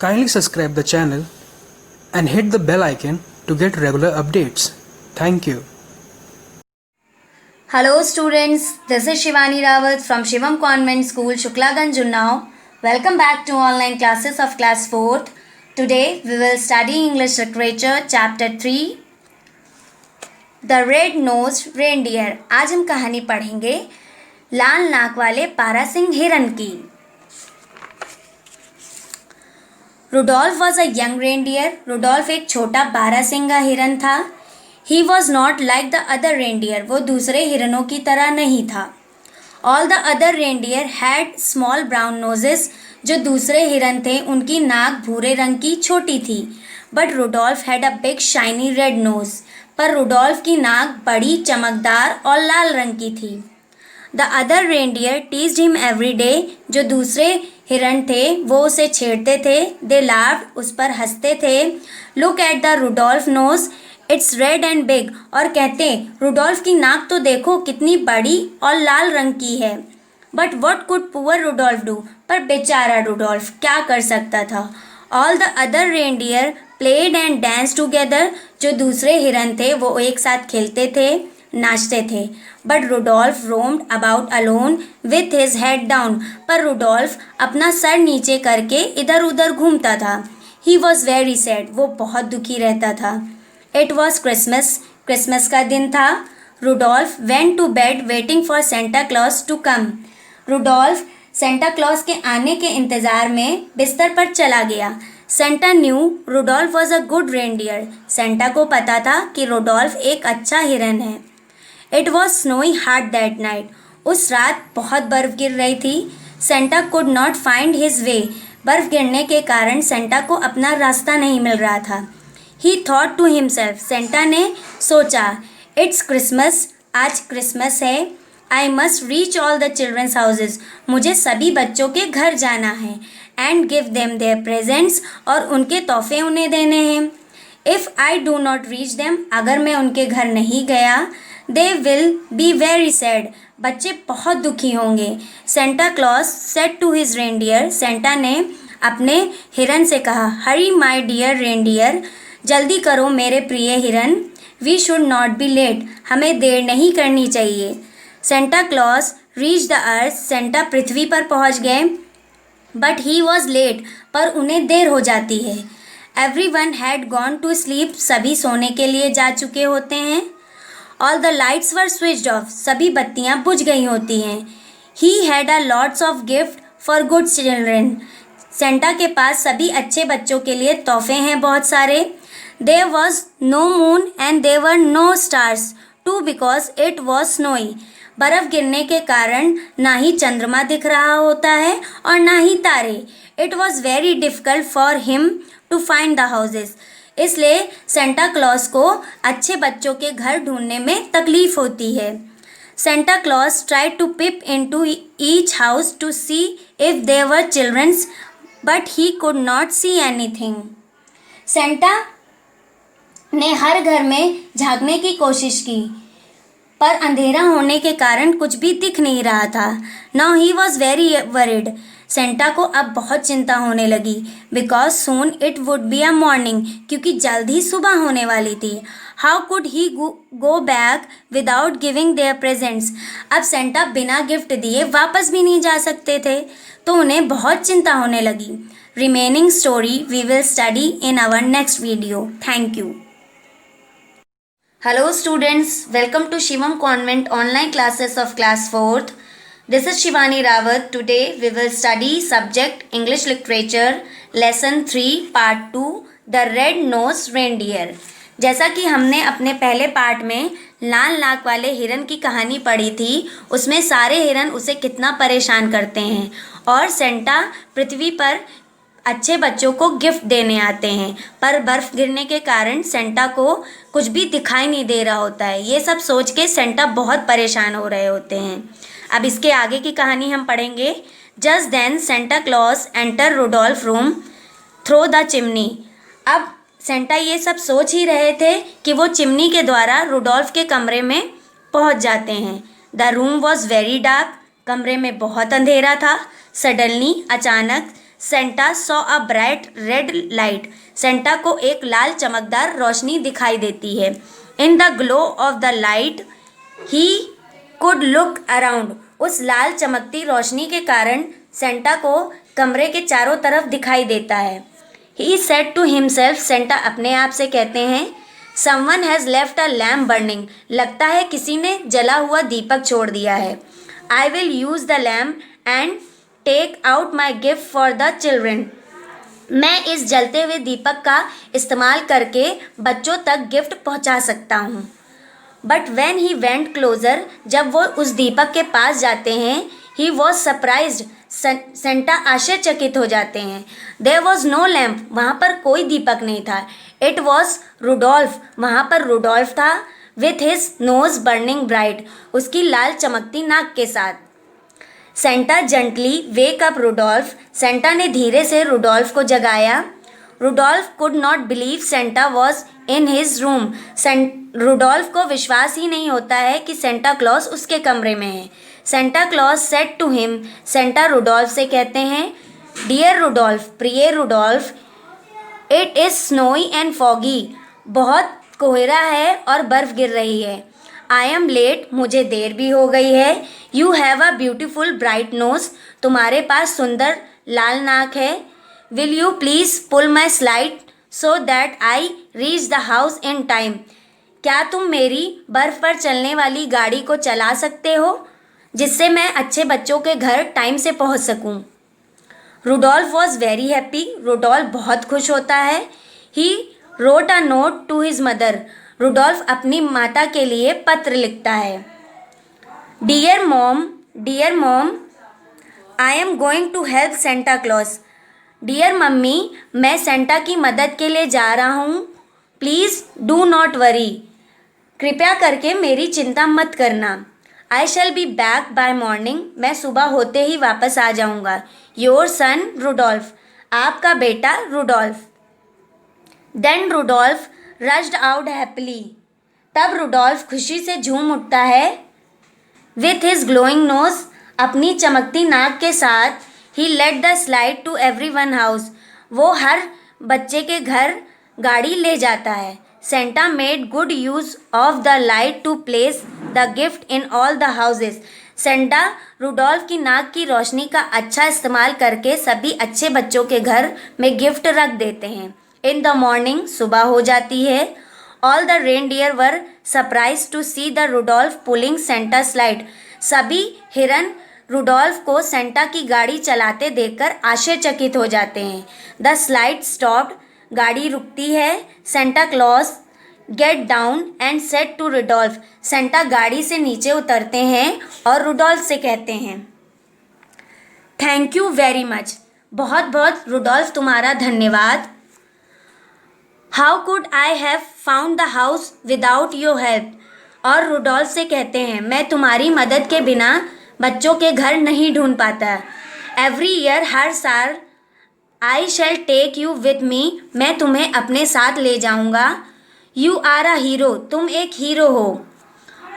Kindly subscribe the channel and hit the bell icon to get regular updates. Thank you. Hello students, this is Shivani Rawat from Shivam Convent School, Shuklaganj, Unnao. Welcome back to online classes of class 4th. Today we will study English Literature Chapter 3, The Red-Nosed Reindeer. आज हम कहानी पढ़ेंगे लाल नाक वाले पारासिंग हिरन की. Rudolph was a young reindeer. Rudolph एक छोटा बारहसिंगा हिरन था. He was not like the other reindeer. वो दूसरे हिरनों की तरह नहीं था. All the other reindeer had small brown noses. जो दूसरे हिरन थे उनकी नाक भूरे रंग की छोटी थी. But Rudolph had a big shiny red nose. पर रुडोल्फ की नाक बड़ी चमकदार और लाल रंग की थी. The other reindeer teased him every day. जो दूसरे हिरन थे वो उसे छेड़ते थे. They laughed. उस पर हंसते थे. Look at the Rudolph nose, it's red and big. और कहते रुडोल्फ की नाक तो देखो कितनी बड़ी और लाल रंग की है. But what could poor Rudolph do. पर बेचारा रुडोल्फ क्या कर सकता था. All the other reindeer played and dance together. जो दूसरे हिरन थे वो एक साथ खेलते थे, नाचते थे. But Rudolph roamed about alone with his head down. पर रुडोल्फ अपना सर नीचे करके इधर उधर घूमता था. He was very sad. वो बहुत दुखी रहता था. It was Christmas. क्रिसमस का दिन था. Rudolph went to bed waiting for Santa Claus to come. Rudolph Santa Claus के आने के इंतज़ार में बिस्तर पर चला गया. Santa knew Rudolph was a good reindeer. Santa को पता था कि रुडोल्फ एक अच्छा हिरन है. It was snowy hard that night. उस रात बहुत बर्फ़ गिर रही थी. Santa could not find his way. बर्फ़ गिरने के कारण सेंटा को अपना रास्ता नहीं मिल रहा था. He thought to himself. Santa ने सोचा, इट्स क्रिसमस. आज क्रिसमस है. I must reach all the childrens houses. मुझे सभी बच्चों के घर जाना है. And give them their presents. और उनके तोहफे उन्हें देने हैं. If I do not reach them. अगर मैं उनके घर नहीं गया, they will be very sad. बच्चे बहुत दुखी होंगे. Santa Claus said to his reindeer. Santa ने अपने हिरन से कहा, हरी माई डियर रेंडियर. जल्दी करो मेरे प्रिय हिरन. We should not be late. हमें देर नहीं करनी चाहिए. Santa Claus reach the earth. Santa पृथ्वी पर पहुंच गए. But he was late. पर उन्हें देर हो जाती है. Everyone had gone to sleep. सभी सोने के लिए जा चुके होते हैं. All the lights were switched off. सभी बत्तियां बुझ गई होती हैं. He had a lots of gift for good children. Santa के पास सभी अच्छे बच्चों के लिए तोहफे हैं बहुत सारे. There was no moon and there were no stars too because it was snowy. बर्फ़ गिरने के कारण ना ही चंद्रमा दिख रहा होता है और ना ही तारे. It was very difficult for him to find the houses. इसलिए सेंटा क्लॉज को अच्छे बच्चों के घर ढूंढने में तकलीफ़ होती है. Santa Claus tried to peep into each house to see if there were childrens but he could not see anything. Santa ने हर घर में झांकने की कोशिश की पर अंधेरा होने के कारण कुछ भी दिख नहीं रहा था. Now he was very worried. Santa को अब बहुत चिंता होने लगी. Because soon it would be a morning. क्योंकि जल्द ही सुबह होने वाली थी. How could he go back without giving their presents. अब सेंटा बिना गिफ्ट दिए वापस भी नहीं जा सकते थे. तो उन्हें बहुत चिंता होने लगी. Remaining story we will study in our next video. Thank you. Hello students, welcome to Shivam Convent online classes of class 4th. This is Shivani Rawat. Today we will study subject English Literature lesson 3 part 2 The Red-Nosed Reindeer. जैसा कि हमने अपने पहले part में लाल नाक वाले हिरन की कहानी पढ़ी थी, उसमें सारे हिरन उसे कितना परेशान करते हैं और सेंटा पृथ्वी पर अच्छे बच्चों को गिफ्ट देने आते हैं. पर बर्फ़ गिरने के कारण सेंटा को कुछ भी दिखाई नहीं दे रहा होता है. ये सब सोच के सेंटा बहुत परेशान हो रहे होते हैं. अब इसके आगे की कहानी हम पढ़ेंगे. Just then Santa Claus enter Rudolph room through the chimney. अब सेंटा ये सब सोच ही रहे थे कि वो चिमनी के द्वारा रुडोल्फ के कमरे में पहुंच जाते हैं. The room was very dark. कमरे में बहुत अंधेरा था. सडनली अचानक Santa saw a bright red light, Santa को एक लाल चमकदार रोशनी दिखाई देती है। In the glow of the light he could look around, उस लाल चमकती रोशनी के कारण सेंटा को कमरे के चारों तरफ दिखाई देता है। He said to himself, Santa अपने आप से कहते हैं, someone has left a lamp burning, लगता है किसी ने जला हुआ दीपक छोड़ दिया है। I will use the lamp and take out my gift for the children, मैं इस जलते हुए दीपक का इस्तेमाल करके बच्चों तक गिफ्ट पहुंचा सकता हूँ। But when he went closer, जब वो उस दीपक के पास जाते हैं, ही वॉज सरप्राइज्ड, सेंटा आश्चर्यचकित हो जाते हैं। देयर वॉज नो लैम्प, वहाँ पर कोई दीपक नहीं था। इट वॉज रुडोल्फ, वहाँ पर रुडोल्फ था, with his nose burning bright, उसकी लाल चमकती नाक के साथ। Santa gently wake up Rudolph, Santa ने धीरे से रुडोल्फ को जगाया। Rudolph could not believe Santa was in his room, Rudolph को विश्वास ही नहीं होता है कि सेंटा क्लॉज उसके कमरे में है। Santa Claus said to him, Santa Rudolph से कहते हैं, डियर रुडोल्फ, प्रिय Rudolph, it is snowy and foggy, बहुत कोहरा है और बर्फ़ गिर रही है। आई एम लेट, मुझे देर भी हो गई है। You have a beautiful bright nose, तुम्हारे पास सुंदर लाल नाक है। Will you please pull my slide so that I reach the house in time, क्या तुम मेरी बर्फ़ पर चलने वाली गाड़ी को चला सकते हो, जिससे मैं अच्छे बच्चों के घर टाइम से पहुंच सकूं। Rudolph was very happy, Rudolph बहुत खुश होता है। He wrote a note to his mother, Rudolph अपनी माता के लिए पत्र लिखता है। Dear mom, I am going to help Santa Claus, dear mummy, मैं सेंटा की मदद के लिए जा रहा हूँ। प्लीज़ डू नॉट वरी, कृपया करके मेरी चिंता मत करना। I shall be back by morning, मैं सुबह होते ही वापस आ जाऊँगा। योर सन रुडोल्फ, आपका बेटा Rudolph. Then Rudolph rushed out happily, तब रुडोल्फ खुशी से झूम उठता है। विथ हिज ग्लोइंग नोज, अपनी चमकती नाक के साथ। He let the slide to every one house, वो हर बच्चे के घर गाड़ी ले जाता है। Santa made good use of the light to place the gift in all the houses, Santa Rudolph की नाक की रोशनी का अच्छा इस्तेमाल करके सभी अच्छे बच्चों के घर में गिफ्ट रख देते हैं। इन द मॉर्निंग, सुबह हो जाती है। All the reindeer were surprise to see the Rudolph pulling Santa slide, सभी हिरन रुडोल्फ को सेंटा की गाड़ी चलाते देखकर आश्चर्यचकित हो जाते हैं। द स्लाइड स्टॉप्ड, गाड़ी रुकती है। Santa Claus get down and said to Rudolph, Santa गाड़ी से नीचे उतरते हैं और रुडोल्फ से कहते हैं, थैंक यू वेरी मच, बहुत बहुत रुडोल्फ तुम्हारा धन्यवाद। How could I have found the house without your help, और रुडोल्फ से कहते हैं, मैं तुम्हारी मदद के बिना बच्चों के घर नहीं ढूंढ पाता। एवरी ईयर, हर साल, I shall take you with me, मैं तुम्हें अपने साथ ले जाऊंगा। यू आर अ हीरो, तुम एक हीरो हो।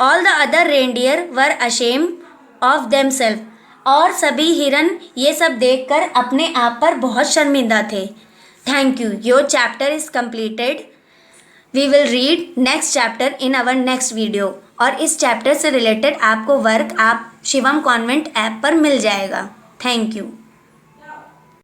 All the other reindeer were ashamed of themselves, और सभी हिरन ये सब देखकर अपने आप पर बहुत शर्मिंदा थे। Thank you, your chapter is completed. We will read next chapter in our next video, और इस चैप्टर से रिलेटेड आपको वर्क आप शिवम कॉन्वेंट ऐप पर मिल जाएगा। Thank you.